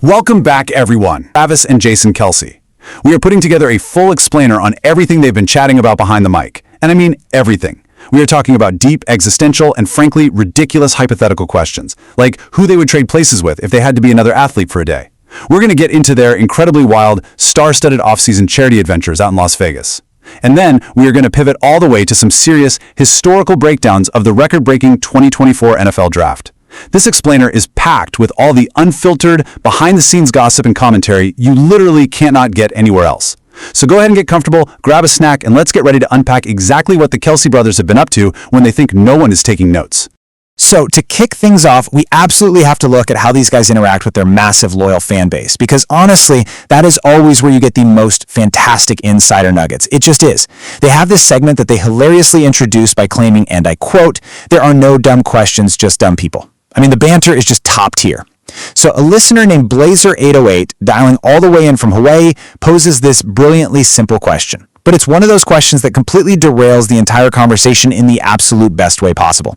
Welcome back, everyone. Travis and Jason Kelce. We are putting together a full explainer on everything they've been chatting about behind the mic. And I mean everything. We are talking about deep, existential, and frankly, ridiculous hypothetical questions, like who they would trade places with if they had to be another athlete for a day. We're going to get into their incredibly wild, star-studded offseason charity adventures out in Las Vegas. And then we are going to pivot all the way to some serious, historical breakdowns of the record-breaking 2024 NFL Draft. This explainer is packed with all the unfiltered, behind-the-scenes gossip and commentary you literally cannot get anywhere else. So go ahead and get comfortable, grab a snack, and let's get ready to unpack exactly what the Kelce brothers have been up to when they think no one is taking notes. So to kick things off, we absolutely have to look at how these guys interact with their massive loyal fan base, because honestly, that is always where you get the most fantastic insider nuggets. It just is. They have this segment that they hilariously introduce by claiming, and I quote, "There are no dumb questions, just dumb people." I mean, the banter is just top tier. So a listener named Blazer808, dialing all the way in from Hawaii, poses this brilliantly simple question. But it's one of those questions that completely derails the entire conversation in the absolute best way possible.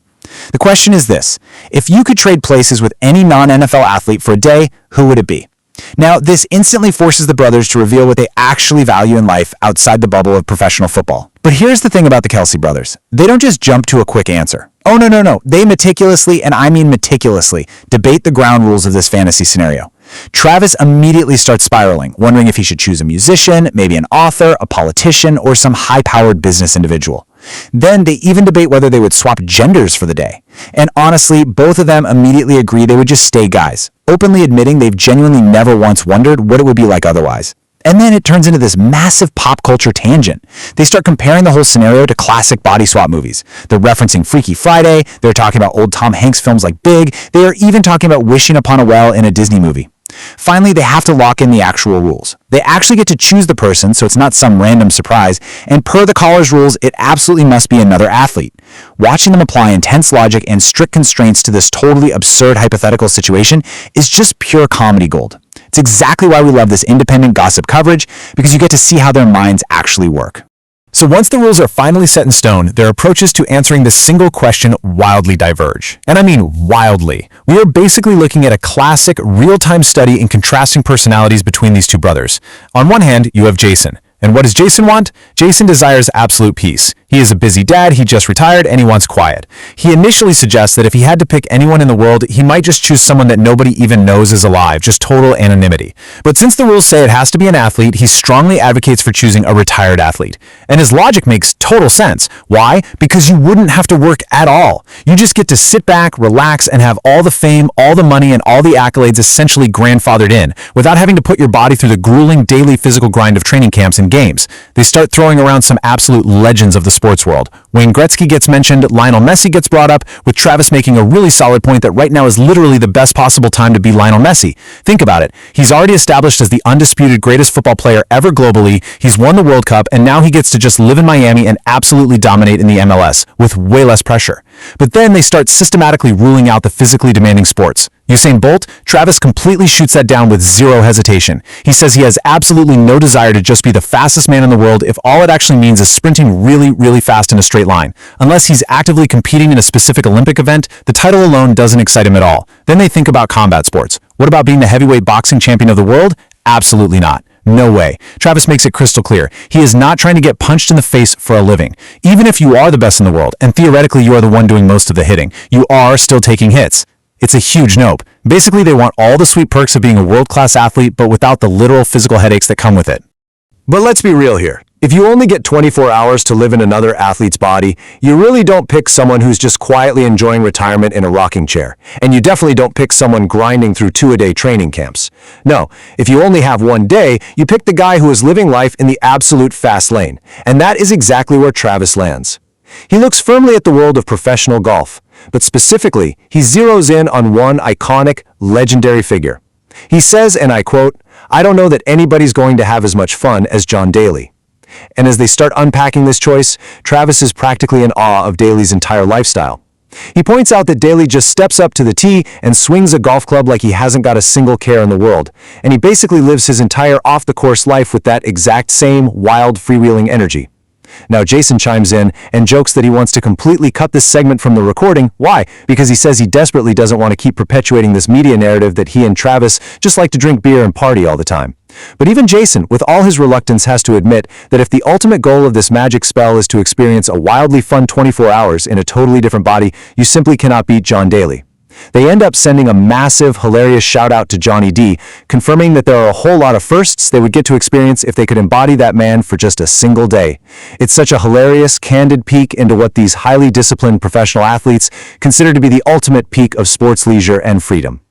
The question is this: if you could trade places with any non-NFL athlete for a day, who would it be? Now, this instantly forces the brothers to reveal what they actually value in life outside the bubble of professional football. But here's the thing about the Kelce brothers. They don't just jump to a quick answer. Oh, no. They meticulously, and I mean meticulously, debate the ground rules of this fantasy scenario. Travis immediately starts spiraling, wondering if he should choose a musician, maybe an author, a politician, or some high-powered business individual. Then they even debate whether they would swap genders for the day. And honestly, both of them immediately agree they would just stay guys, openly admitting they've genuinely never once wondered what it would be like otherwise. And then it turns into this massive pop culture tangent. They start comparing the whole scenario to classic body swap movies. They're referencing Freaky Friday, they're talking about old Tom Hanks films like Big, they are even talking about wishing upon a well in a Disney movie. Finally, they have to lock in the actual rules. They actually get to choose the person, so it's not some random surprise, and per the caller's rules, it absolutely must be another athlete. Watching them apply intense logic and strict constraints to this totally absurd hypothetical situation is just pure comedy gold. It's exactly why we love this independent gossip coverage, because you get to see how their minds actually work. So once the rules are finally set in stone, their approaches to answering this single question wildly diverge. And I mean wildly. We are basically looking at a classic real-time study in contrasting personalities between these two brothers. On one hand, you have Jason. And what does Jason want? Jason desires absolute peace. He is a busy dad, he just retired, and he wants quiet. He initially suggests that if he had to pick anyone in the world, he might just choose someone that nobody even knows is alive, just total anonymity. But since the rules say it has to be an athlete, he strongly advocates for choosing a retired athlete. And his logic makes total sense. Why? Because you wouldn't have to work at all. You just get to sit back, relax, and have all the fame, all the money, and all the accolades essentially grandfathered in, without having to put your body through the grueling daily physical grind of training camps and games. They start throwing around some absolute legends of the sports world. Wayne Gretzky gets mentioned, Lionel Messi gets brought up, with Travis making a really solid point that right now is literally the best possible time to be Lionel Messi. Think about it. He's already established as the undisputed greatest football player ever globally, he's won the World Cup, and now he gets to just live in Miami and absolutely dominate in the MLS, with way less pressure. But then they start systematically ruling out the physically demanding sports. Usain Bolt, Travis completely shoots that down with zero hesitation. He says he has absolutely no desire to just be the fastest man in the world if all it actually means is sprinting really, really fast in a straight line. Unless he's actively competing in a specific Olympic event, the title alone doesn't excite him at all. Then they think about combat sports. What about being the heavyweight boxing champion of the world? Absolutely not. No way. Travis makes it crystal clear. He is not trying to get punched in the face for a living. Even if you are the best in the world, and theoretically you are the one doing most of the hitting, you are still taking hits. It's a huge nope. Basically, they want all the sweet perks of being a world-class athlete, but without the literal physical headaches that come with it. But let's be real here. If you only get 24 hours to live in another athlete's body, you really don't pick someone who's just quietly enjoying retirement in a rocking chair. And you definitely don't pick someone grinding through 2-a-day training camps. No, if you only have one day, you pick the guy who is living life in the absolute fast lane. And that is exactly where Travis lands. He looks firmly at the world of professional golf, but specifically, he zeroes in on one iconic, legendary figure. He says, and I quote, "I don't know that anybody's going to have as much fun as John Daly." And as they start unpacking this choice, Travis is practically in awe of Daly's entire lifestyle. He points out that Daly just steps up to the tee and swings a golf club like he hasn't got a single care in the world, and he basically lives his entire off-the-course life with that exact same wild, freewheeling energy. Now, Jason chimes in and jokes that he wants to completely cut this segment from the recording. Why? Because he says he desperately doesn't want to keep perpetuating this media narrative that he and Travis just like to drink beer and party all the time. But even Jason, with all his reluctance, has to admit that if the ultimate goal of this magic spell is to experience a wildly fun 24 hours in a totally different body, you simply cannot beat John Daly. They end up sending a massive, hilarious shout-out to Johnny D, confirming that there are a whole lot of firsts they would get to experience if they could embody that man for just a single day. It's such a hilarious, candid peek into what these highly disciplined professional athletes consider to be the ultimate peak of sports leisure and freedom.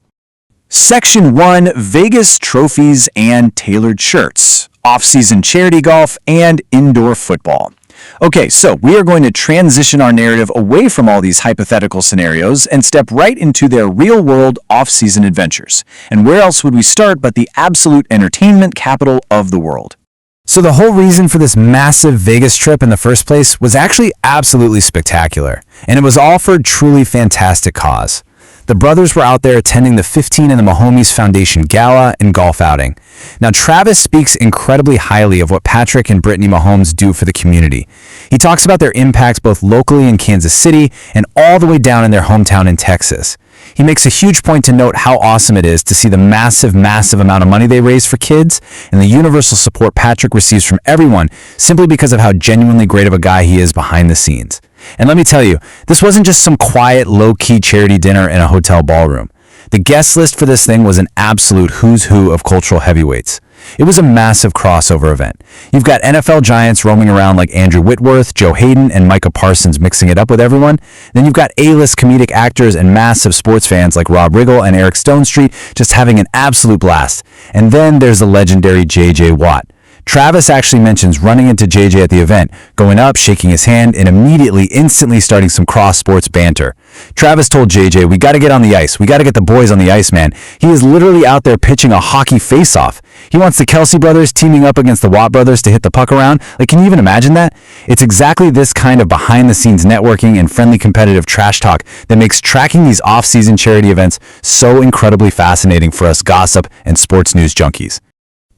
Section 1, Vegas trophies and tailored shirts, off-season charity golf, and indoor football. Okay, so we are going to transition our narrative away from all these hypothetical scenarios and step right into their real-world off-season adventures. And where else would we start but the absolute entertainment capital of the world? So the whole reason for this massive Vegas trip in the first place was actually absolutely spectacular, and it was all for a truly fantastic cause. The brothers were out there attending the 15 and the Mahomes Foundation Gala and golf outing. Now, Travis speaks incredibly highly of what Patrick and Brittany Mahomes do for the community. He talks about their impacts both locally in Kansas City and all the way down in their hometown in Texas. He makes a huge point to note how awesome it is to see the massive amount of money they raise for kids and the universal support Patrick receives from everyone simply because of how genuinely great of a guy he is behind the scenes. And let me tell you, this wasn't just some quiet, low-key charity dinner in a hotel ballroom. The guest list for this thing was an absolute who's who of cultural heavyweights. It was a massive crossover event. You've got NFL giants roaming around like Andrew Whitworth, Joe Hayden, and Micah Parsons mixing it up with everyone. Then you've got A-list comedic actors and massive sports fans like Rob Riggle and Eric Stonestreet just having an absolute blast. And then there's the legendary J.J. Watt. Travis actually mentions running into JJ at the event, going up, shaking his hand, and instantly starting some cross-sports banter. Travis told JJ, "We got to get on the ice. We got to get the boys on the ice, man." He is literally out there pitching a hockey face-off. He wants the Kelce brothers teaming up against the Watt brothers to hit the puck around. Like, can you even imagine that? It's exactly this kind of behind-the-scenes networking and friendly competitive trash talk that makes tracking these off-season charity events so incredibly fascinating for us gossip and sports news junkies.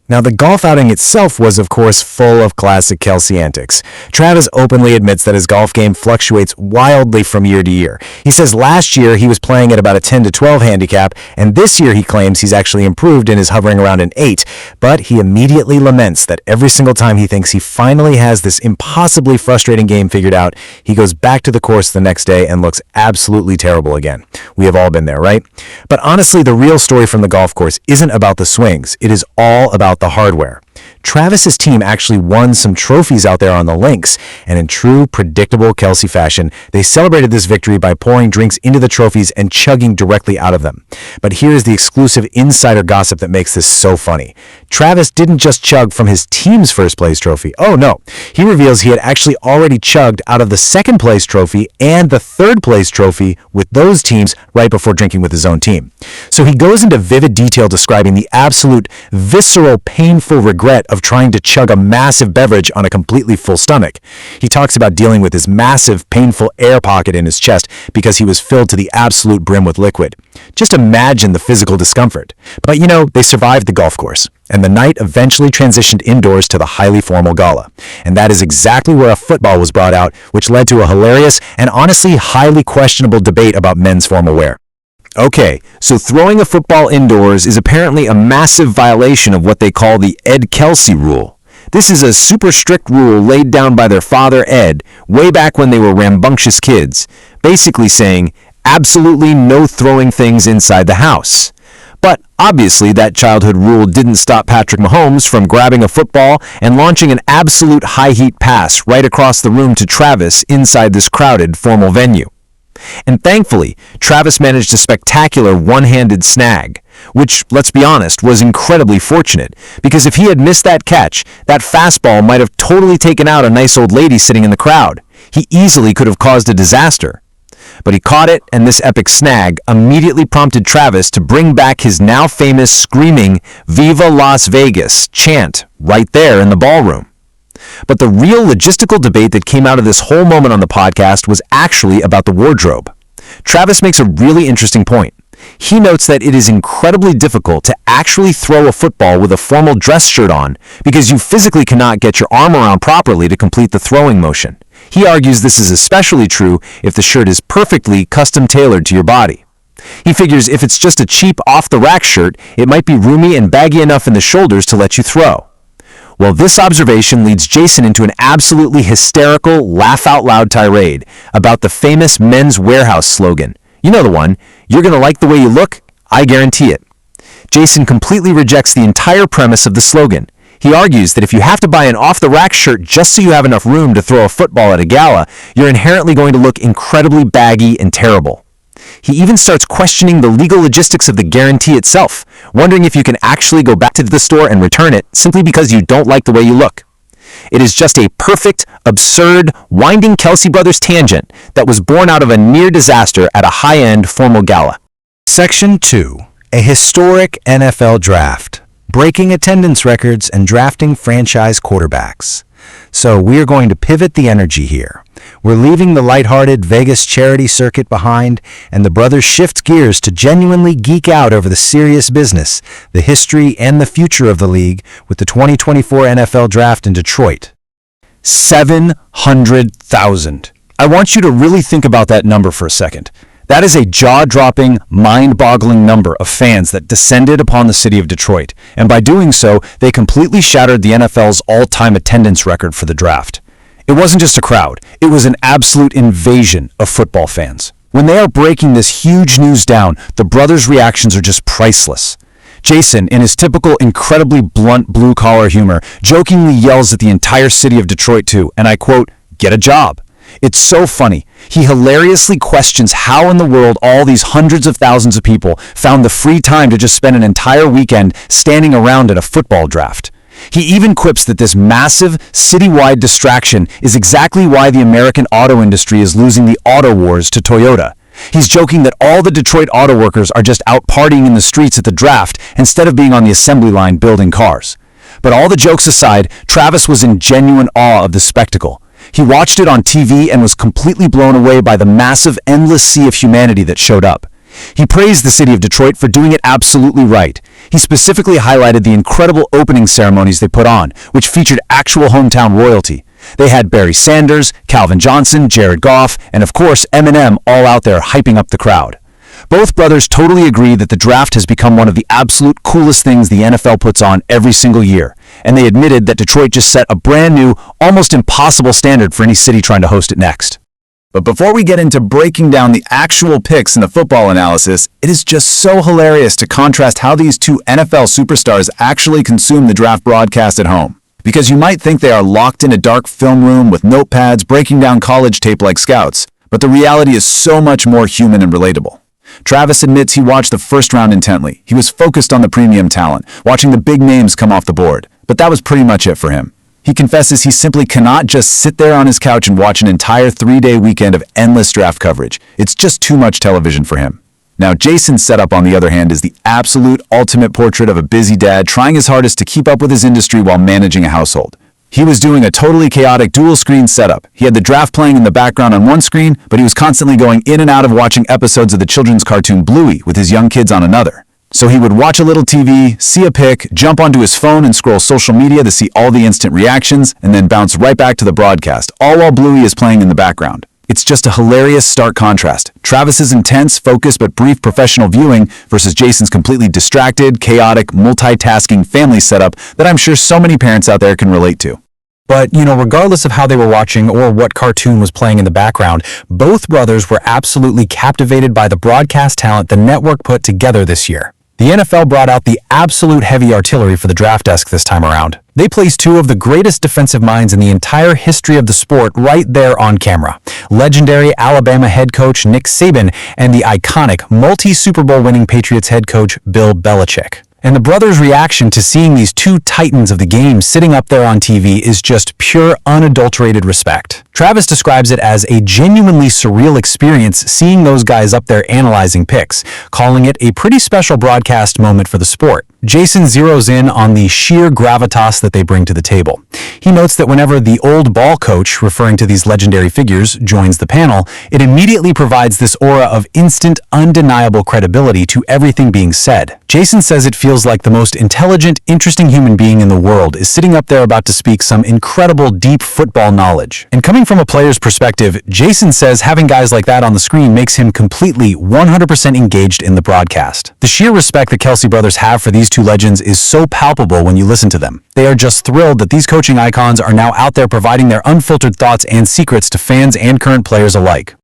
Now, the golf outing itself was, of course, full of classic Kelce antics. Travis openly admits that his golf game fluctuates wildly from year to year. He says last year he was playing at about a 10 to 12 handicap, and this year he claims he's actually improved and is hovering around an 8. But he immediately laments that every single time he thinks he finally has this impossibly frustrating game figured out, he goes back to the course the next day and looks absolutely terrible again. We have all been there, right? But honestly, the real story from the golf course isn't about the swings. It is all about the hardware. Travis's team actually won some trophies out there on the links, and in true predictable Kelce fashion, they celebrated this victory by pouring drinks into the trophies and chugging directly out of them. But here's the exclusive insider gossip that makes this so funny. Travis didn't just chug from his team's first place trophy. Oh no, he reveals he had actually already chugged out of the second place trophy and the third place trophy with those teams right before drinking with his own team. So he goes into vivid detail describing the absolute visceral, painful regret of trying to chug a massive beverage on a completely full stomach. He talks about dealing with his massive, painful air pocket in his chest because he was filled to the absolute brim with liquid. Just imagine the physical discomfort. But you know, they survived the golf course, and the night eventually transitioned indoors to the highly formal gala. And that is exactly where a football was brought out, which led to a hilarious and honestly highly questionable debate about men's formal wear. Okay, so throwing a football indoors is apparently a massive violation of what they call the Ed Kelce rule. This is a super strict rule laid down by their father Ed way back when they were rambunctious kids, basically saying absolutely no throwing things inside the house. But obviously that childhood rule didn't stop Patrick Mahomes from grabbing a football and launching an absolute high-heat pass right across the room to Travis inside this crowded formal venue. And thankfully, Travis managed a spectacular one-handed snag, which, let's be honest, was incredibly fortunate, because if he had missed that catch, that fastball might have totally taken out a nice old lady sitting in the crowd. He easily could have caused a disaster. But he caught it, and this epic snag immediately prompted Travis to bring back his now famous screaming "Viva Las Vegas" chant right there in the ballroom. But the real logistical debate that came out of this whole moment on the podcast was actually about the wardrobe. Travis makes a really interesting point. He notes that it is incredibly difficult to actually throw a football with a formal dress shirt on because you physically cannot get your arm around properly to complete the throwing motion. He argues this is especially true if the shirt is perfectly custom-tailored to your body. He figures if it's just a cheap off-the-rack shirt, it might be roomy and baggy enough in the shoulders to let you throw. Well, this observation leads Jason into an absolutely hysterical, laugh-out-loud tirade about the famous Men's Warehouse slogan. You know the one, "You're gonna like the way you look, I guarantee it." Jason completely rejects the entire premise of the slogan. He argues that if you have to buy an off-the-rack shirt just so you have enough room to throw a football at a gala, you're inherently going to look incredibly baggy and terrible. He even starts questioning the legal logistics of the guarantee itself, wondering if you can actually go back to the store and return it simply because you don't like the way you look. It is just a perfect, absurd, winding Kelce brothers tangent that was born out of a near disaster at a high-end formal gala. Section 2. A historic NFL draft. Breaking attendance records and drafting franchise quarterbacks. So we are going to pivot the energy here. We're leaving the lighthearted Vegas charity circuit behind, and the brothers shift gears to genuinely geek out over the serious business, the history, and the future of the league with the 2024 NFL Draft in Detroit. 700,000. I want you to really think about that number for a second. That is a jaw-dropping, mind-boggling number of fans that descended upon the city of Detroit, and by doing so, they completely shattered the NFL's all-time attendance record for the draft. It wasn't just a crowd, it was an absolute invasion of football fans. When they are breaking this huge news down, the brothers' reactions are just priceless. Jason, in his typical incredibly blunt blue-collar humor, jokingly yells at the entire city of Detroit to, and I quote, "Get a job." It's so funny. He hilariously questions how in the world all these hundreds of thousands of people found the free time to just spend an entire weekend standing around at a football draft. He even quips that this massive, citywide distraction is exactly why the American auto industry is losing the auto wars to Toyota. He's joking that all the Detroit auto workers are just out partying in the streets at the draft instead of being on the assembly line building cars. But all the jokes aside, Travis was in genuine awe of the spectacle. He watched it on TV and was completely blown away by the massive, endless sea of humanity that showed up. He praised the city of Detroit for doing it absolutely right. He specifically highlighted the incredible opening ceremonies they put on, which featured actual hometown royalty. They had Barry Sanders, Calvin Johnson, Jared Goff, and of course Eminem all out there hyping up the crowd. Both brothers totally agree that the draft has become one of the absolute coolest things the NFL puts on every single year, and they admitted that Detroit just set a brand new, almost impossible standard for any city trying to host it next. But before we get into breaking down the actual picks in the football analysis, it is just so hilarious to contrast how these two NFL superstars actually consume the draft broadcast at home. Because you might think they are locked in a dark film room with notepads breaking down college tape like scouts, but the reality is so much more human and relatable. Travis admits he watched the first round intently. He was focused on the premium talent, watching the big names come off the board. But that was pretty much it for him. He confesses he simply cannot just sit there on his couch and watch an entire 3-day weekend of endless draft coverage. It's just too much television for him. Now, Jason's setup, on the other hand, is the absolute ultimate portrait of a busy dad trying his hardest to keep up with his industry while managing a household. He was doing a totally chaotic dual-screen setup. He had the draft playing in the background on one screen, but he was constantly going in and out of watching episodes of the children's cartoon Bluey with his young kids on another. So he would watch a little TV, see a pick, jump onto his phone and scroll social media to see all the instant reactions, and then bounce right back to the broadcast, all while Bluey is playing in the background. It's just a hilarious stark contrast. Travis's intense, focused, but brief professional viewing versus Jason's completely distracted, chaotic, multitasking family setup that I'm sure so many parents out there can relate to. But, regardless of how they were watching or what cartoon was playing in the background, both brothers were absolutely captivated by the broadcast talent the network put together this year. The NFL brought out the absolute heavy artillery for the draft desk this time around. They placed two of the greatest defensive minds in the entire history of the sport right there on camera. Legendary Alabama head coach Nick Saban and the iconic multi-Super Bowl winning Patriots head coach Bill Belichick. And the brothers' reaction to seeing these two titans of the game sitting up there on TV is just pure, unadulterated respect. Travis describes it as a genuinely surreal experience seeing those guys up there analyzing picks, calling it a pretty special broadcast moment for the sport. Jason zeroes in on the sheer gravitas that they bring to the table. He notes that whenever the old ball coach, referring to these legendary figures, joins the panel, it immediately provides this aura of instant, undeniable credibility to everything being said. Jason says it feels like the most intelligent, interesting human being in the world is sitting up there about to speak some incredible, deep football knowledge. And coming from a player's perspective, Jason says having guys like that on the screen makes him completely 100% engaged in the broadcast. The sheer respect the Kelce brothers have for these two legends is so palpable when you listen to them. They are just thrilled that these coaching icons are now out there providing their unfiltered thoughts and secrets to fans and current players alike.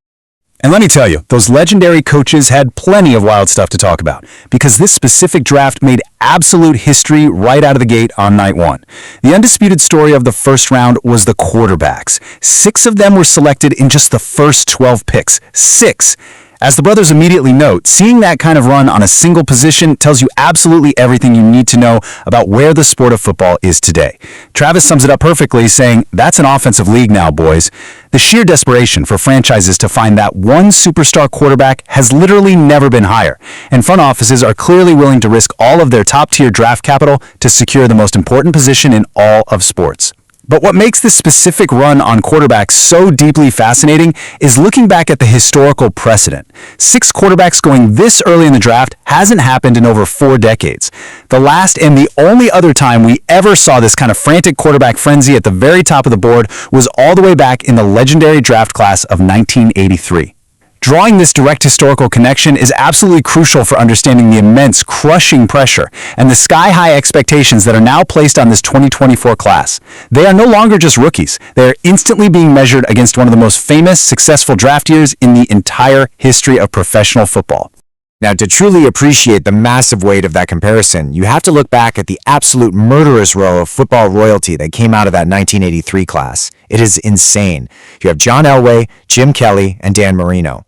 And let me tell you, those legendary coaches had plenty of wild stuff to talk about, because this specific draft made absolute history right out of the gate on night one. The undisputed story of the first round was the quarterbacks. 6 of them were selected in just the first 12 picks. 6! As the brothers immediately note, seeing that kind of run on a single position tells you absolutely everything you need to know about where the sport of football is today. Travis sums it up perfectly, saying, "That's an offensive league now, boys." The sheer desperation for franchises to find that one superstar quarterback has literally never been higher, and front offices are clearly willing to risk all of their top-tier draft capital to secure the most important position in all of sports. But what makes this specific run on quarterbacks so deeply fascinating is looking back at the historical precedent. 6 quarterbacks going this early in the draft hasn't happened in over 4 decades. The last and the only other time we ever saw this kind of frantic quarterback frenzy at the very top of the board was all the way back in the legendary draft class of 1983. Drawing this direct historical connection is absolutely crucial for understanding the immense, crushing pressure and the sky-high expectations that are now placed on this 2024 class. They are no longer just rookies. They are instantly being measured against one of the most famous, successful draft years in the entire history of professional football. Now, to truly appreciate the massive weight of that comparison, you have to look back at the absolute murderous row of football royalty that came out of that 1983 class. It is insane. You have John Elway, Jim Kelly, and Dan Marino.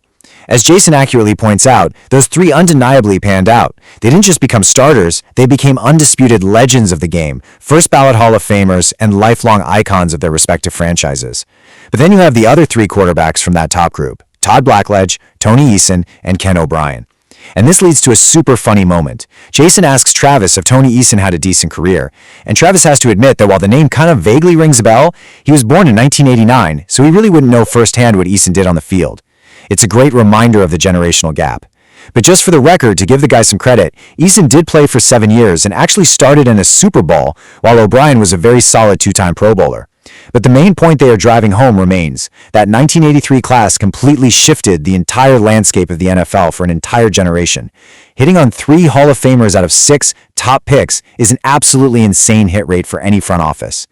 As Jason accurately points out, those 3 undeniably panned out. They didn't just become starters, they became undisputed legends of the game, first ballot Hall of Famers, and lifelong icons of their respective franchises. But then you have the other 3 quarterbacks from that top group, Todd Blackledge, Tony Eason, and Ken O'Brien. And this leads to a super funny moment. Jason asks Travis if Tony Eason had a decent career, and Travis has to admit that while the name kind of vaguely rings a bell, he was born in 1989, so he really wouldn't know firsthand what Eason did on the field. It's a great reminder of the generational gap. But just for the record, to give the guy some credit, Eason did play for 7 years and actually started in a Super Bowl, while O'Brien was a very solid 2-time Pro Bowler. But the main point they are driving home remains. That 1983 class completely shifted the entire landscape of the NFL for an entire generation. Hitting on 3 Hall of Famers out of 6 top picks is an absolutely insane hit rate for any front office.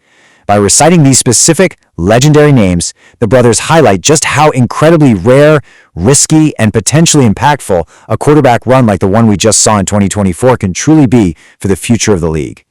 By reciting these specific, legendary names, the brothers highlight just how incredibly rare, risky, and potentially impactful a quarterback run like the one we just saw in 2024 can truly be for the future of the league.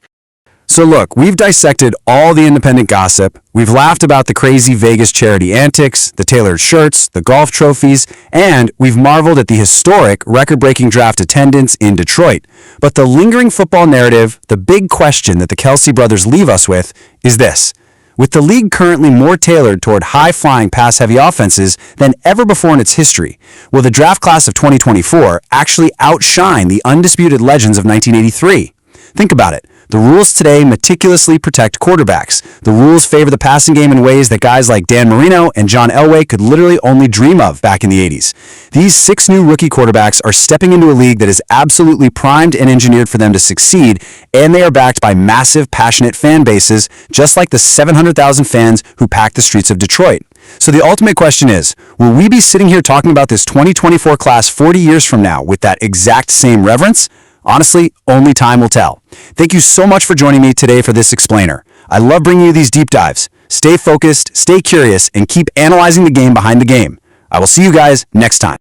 So look, we've dissected all the independent gossip, we've laughed about the crazy Vegas charity antics, the tailored shirts, the golf trophies, and we've marveled at the historic, record-breaking draft attendance in Detroit. But the lingering football narrative, the big question that the Kelce brothers leave us with, is this. With the league currently more tailored toward high-flying, pass-heavy offenses than ever before in its history, will the draft class of 2024 actually outshine the undisputed legends of 1983? Think about it. The rules today meticulously protect quarterbacks. The rules favor the passing game in ways that guys like Dan Marino and John Elway could literally only dream of back in the 80s. These 6 new rookie quarterbacks are stepping into a league that is absolutely primed and engineered for them to succeed, and they are backed by massive, passionate fan bases, just like the 700,000 fans who packed the streets of Detroit. So the ultimate question is, will we be sitting here talking about this 2024 class 40 years from now with that exact same reverence? Honestly, only time will tell. Thank you so much for joining me today for this explainer. I love bringing you these deep dives. Stay focused, stay curious, and keep analyzing the game behind the game. I will see you guys next time.